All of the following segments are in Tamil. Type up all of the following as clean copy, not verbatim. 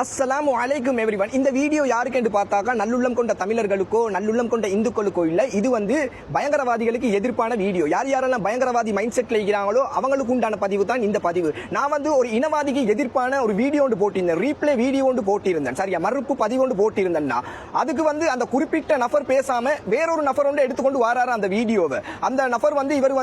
அஸ்ஸலாமு அலைக்கும் எவ்ரிவன். இந்த வீடியோ யாருக்கு என்று பார்த்தாக்கா நல்லுள்ளம் கொண்ட தமிழர்களுக்கோ நல்லுள்ளம் கொண்ட இந்துக்களுக்கோ இல்ல, இது பயங்கரவாதிகளுக்கு எதிர்ப்பான வீடியோ. யார் யாரெல்லாம் பயங்கரவாதி மைண்ட் செட்ல இருக்கிறாங்களோ அவங்களுக்கு உண்டான பதிவு தான் இந்த பதிவு. நான் ஒரு இனவாதிக்கு எதிர்ப்பான ஒரு வீடியோ ஒன்று போட்டிருந்தேன், ரீப்ளே வீடியோ ஒன்று போட்டிருந்தேன், சரியா, மறுப்பு பதிவு ஒன்று போட்டிருந்தேன்னா அதுக்கு அந்த குறிப்பிட்ட நபர் பேசாம வேறொரு நபர் ஒன்று எடுத்துக்கொண்டு வராரு அந்த வீடியோவை. அந்த நபர் இவர்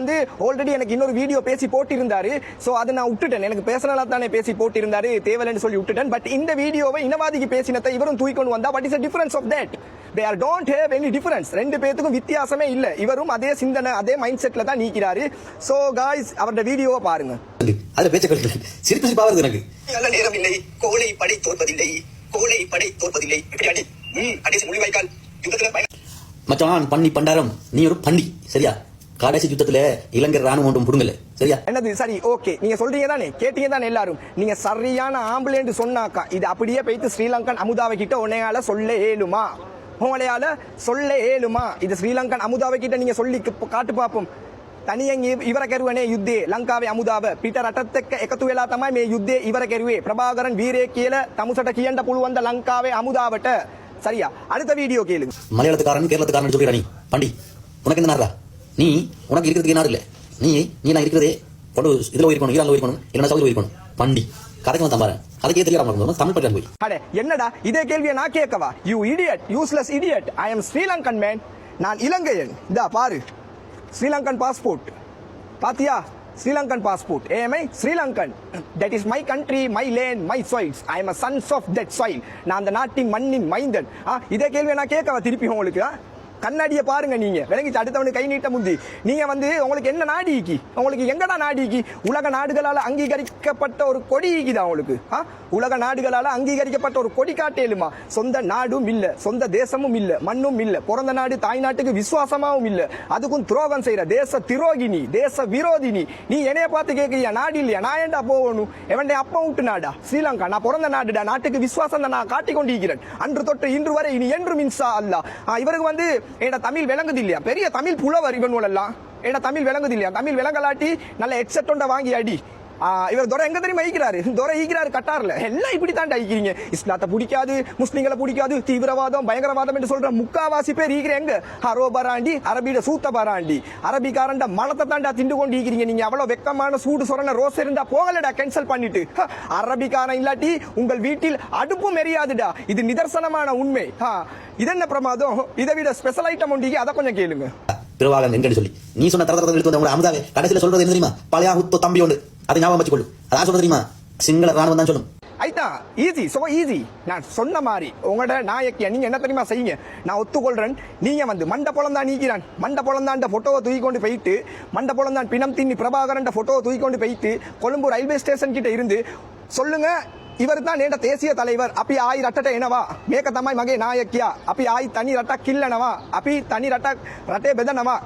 ஆல்ரெடி எனக்கு இன்னொரு வீடியோ பேசி போட்டிருந்தாரு. சோ அதை நான் விட்டுட்டேன், எனக்கு பேசலாம் தானே பேசி போட்டிருந்தாரு, தேவையில்லைன்னு சொல்லி விட்டுட்டேன். பட் இந்த வீடியோவை இனவாதிக்கு பேசினதை இவரும் தூக்கிக்கொண்டு வந்தா, what is the difference of that? They don't have any difference. ரெண்டு பேத்துக்கும் வித்தியாசமே இல்ல. இவரும் அதே சிந்தனை அதே மைண்ட் செட்ல தான் நீக்கிறாரு. சோ गाइस, அவரோட வீடியோவை பாருங்க. அதுல பேச்ச சிரிப்பு சிரிப்பாவது எனக்கு நல்ல நேரம் இல்லை, கோலை படை தோற்பதில்லை, கோலை படை தோற்பதில்லை. இப்படி அடி அடிச்சு முள்ளிவாய்க்கால் யுத்தத்துல மச்சான் பண்ணி பண்டாரம், நீ ஒரு பண்ணி, சரியா? கடைசி யுத்தத்துல இலங்கை ராணுவம் ஒன்றும் புடுங்கல, சரியா? என்னது சரி, ஓகே, நீங்க சொல்றீங்க தானே, கேட்டீங்க தானே எல்லாரும். நீங்க சரியான ஆம்புலன்ட் சொன்னாக்கா இது அப்படியே போயிட்டு ஸ்ரீலங்கன் அமுதாவை கிட்ட உன்னையால சொல்ல ஏழுமா? உங்களையால சொல்ல ஏழுமா? இது ஸ்ரீலங்கன் அமுதாவை கிட்ட நீங்க சொல்லி காட்டு பாப்போம். තනියෙන් ඉවර කරුවනේ යුද්ධේ ලංකාවේ අමුදාව පිට රටත් එක්ක එකතු වෙලා තමයි මේ යුද්ධේ ඉවර කරුවේ. ප්‍රභාකරන් වීරයෙක් කියලා තමුසට කියන්න පුළුවන් ද ලංකාවේ අමුදාවට? சரியா? அடுத்த வீடியோ கேளுங்க. மலையாளத்துக்காரன் கேரளத்துக்காரன் சொல்லிடா நீ பண்டி. உனக்கு என்ன நாடா? நீ உனக்கு இருக்கிறதுக்கு நாடு இல்ல. நீ நான் இருக்கிறதே கொண்டு இதுல இருக்கணும், ஈரான்ல இருக்கணும், இல்லனா சவுதில இருக்கணும். பண்டி கதைக்கு வந்து பாரு. அதுக்கே தெரியாம இருக்கணும், தமிழ் பட்டான் போய். அட என்னடா இதே கேள்வியை நான் கேட்கவா? You idiot, useless idiot. I am Sri Lankan man. நான் இலங்கையன். இதா பாரு, ஸ்ரீலங்கன் பாஸ்போர்ட் பாத்தியா? Sri Lankan passport. Am I Sri Lankan. That is my country, my land, my soils. I am a sons of that soil. நான் அந்த நாட்டின் மண்ணின் மைந்தன். இதே கேள்வியை நான் கேட்கவா திருப்பி உங்களுக்கு? கண்ணாடியை பாருங்க, நீங்க விளங்கிச்சு. அடுத்தவனுக்கு கை நீட்ட முந்தி நீங்க உங்களுக்கு என்ன நாடிக்கு, உங்களுக்கு எங்கடா நாடிக்கு? உலக நாடுகளால அங்கீகரிக்கப்பட்ட ஒரு கொடி தான் உங்களுக்கு. உலக நாடுகளால அங்கீகரிக்கப்பட்ட ஒரு கொடி காட்டேலுமா? சொந்த நாடும் இல்ல, சொந்த தேசமும் இல்ல, மண்ணும் இல்ல, பிறந்த நாடு தாய் நாட்டுக்கு விசுவாசமாவும் இல்ல, அதுக்கும் துரோகம் செய்யற தேச திரோகினி, தேச விரோதினி. நீ என்னைய பார்த்து கேட்கிறியா நாடு இல்லையா? நான் ஏன்டா போகணும்? எவன்டே அப்பா விட்டு நாடா ஸ்ரீலங்கா? நான் பிறந்த நாடுடா, நாட்டுக்கு விசுவாசம் நான் காட்டிக் கொண்டிருக்கிறேன் அன்று தொட்டு இன்று வரை, இனி என்றும் இன்ஷா அல்லாஹ். இவருக்கு ஏடா தமிழ் விளங்குது இல்லையா? பெரிய தமிழ் புலவர் இவன் எல்லாம். ஏடா தமிழ் விளங்குது இல்லையா? தமிழ் விளங்கலாட்டி நல்ல ஹெட்செட் ஒன்றை வாங்கி அடி. இவர் துரை எங்க தெரியுமா ஈக்கிறாரு? துரை ஈக்கிறாரு கட்டார்ல. எல்லாம் இப்படி தான் ஈக்கிறீங்க. இஸ்லாத்தை பிடிக்காது, முஸ்லிம்களை பிடிக்காது, தீவிரவாதம் பயங்கரவாதம் என்று சொல்ற முக்காவாசி பேர் ஈக்கிற எங்க? ஹரோ பராண்டி, அரபிட சூத்த பராண்டி, அரபிக்காரண்ட மலத்தை தாண்டா திண்டு கொண்டு ஈக்கிறீங்க. நீங்க அவ்வளவு வெக்கமான சூடு சொரண ரோஸ் இருந்தா போகலடா, கேன்சல் பண்ணிட்டு. அரபிக்காரன் இல்லாட்டி உங்கள் வீட்டில் அடுப்பும் எரியாதுடா. இது நிதர்சனமான உண்மை. இது என்ன பிரமாதம்? இதை விட ஸ்பெஷல் ஐட்டம் ஒன்றிக்கு, அதை கொஞ்சம் கேளுங்க. திருவாக எங்கன்னு சொல்லி நீ சொன்ன தரத்தை எடுத்து வந்த அமுதாவே கடைசியில சொல்றது என்ன தெரியுமா? பழைய ஹுத்தோ தம்பி உண்டு, அதை ஞாபகம் வச்சுக்கொள்ளு. அதான் சொல்றது தெரியுமா? சிங்கள ராணுவம் தான் சொல்லும். ஐட்டா ஈஸி, சோ ஈஸி. நான் சொன்ன மாதிரி உங்களோட நாயக்கியா நீங்க என்ன தெரியுமா செய்யுங்க? நான் ஒத்துக்கொள்றேன். நீங்க மண்ட பொலம் தான் நீக்கிறான், மண்ட பொலம் தான் போட்டோவை தூக்கி கொண்டு போயிட்டு, மண்ட பொலம் தான் பிணம் தின்னி பிரபாகரன் போட்டோவை தூக்கி கொண்டு போயிட்டு கொழும்பு ரயில்வே ஸ்டேஷன் கிட்ட இருந்து சொல்லுங்க, ඉවර தான் நேட தேசிய தலைவர். අපි ආයි රටට එනවා. මේක තමයි මගේ නායකයා. අපි ආයි තනි රටක් ඉල්ලනවා. අපි තනி රටක් රටේ බෙදනවා.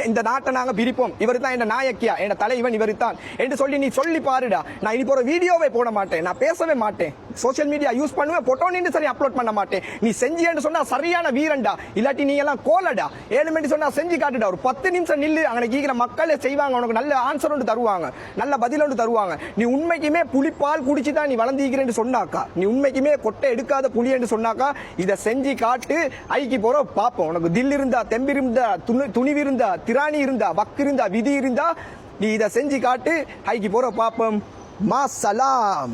இந்த நாட்டை நாங்க பிரிப்போம். இவர் தான் என்ன நாயக்கியா, என்ன தலைவன் இவர் தான் என்று சொல்லி நீ சொல்லி பாருடா. நான் இனி போற வீடியோவே போட மாட்டேன், நான் பேசவே மாட்டேன், சோசியல் மீடியா யூஸ் பண்ணுவேன், போட்டோ நின்று சரி அப்லோட் பண்ண மாட்டேன். நீ செஞ்சின்னு சொன்னா சரியான வீரன்டா, இல்லாட்டி நீ எல்லாம் கோலடா. 7 மினிட் சொன்னா செஞ்சு காட்டுடா. ஒரு 10 நிமிஷம் நில்லு, அங்க கீக்கிற மக்களே செய்வாங்க, உனக்கு நல்ல ஆன்சர் ஒன்று தருவாங்க, நல்ல பதில் ஒன்று தருவாங்க. நீ உண்மைக்குமே புலிப்பால் குடிச்சுதான் நீ வளர்ந்தீங்கிறன்னு சொன்னாக்கா, நீ உண்மைக்குமே கொட்டை எடுக்காத புலி என்று சொன்னாக்கா, இதை செஞ்சு காட்டு. ஐக்கி போற பாப்போம். உனக்கு தில் இருந்தா, தெம்பிருந்தா, துணிவு இருந்தா, திராணி இருந்தா, வக்கு இருந்தா, விதி இருந்தா, நீ இதை செஞ்சு காட்டு. ஹைக்கு போற பாப்போம். மா சலாம்.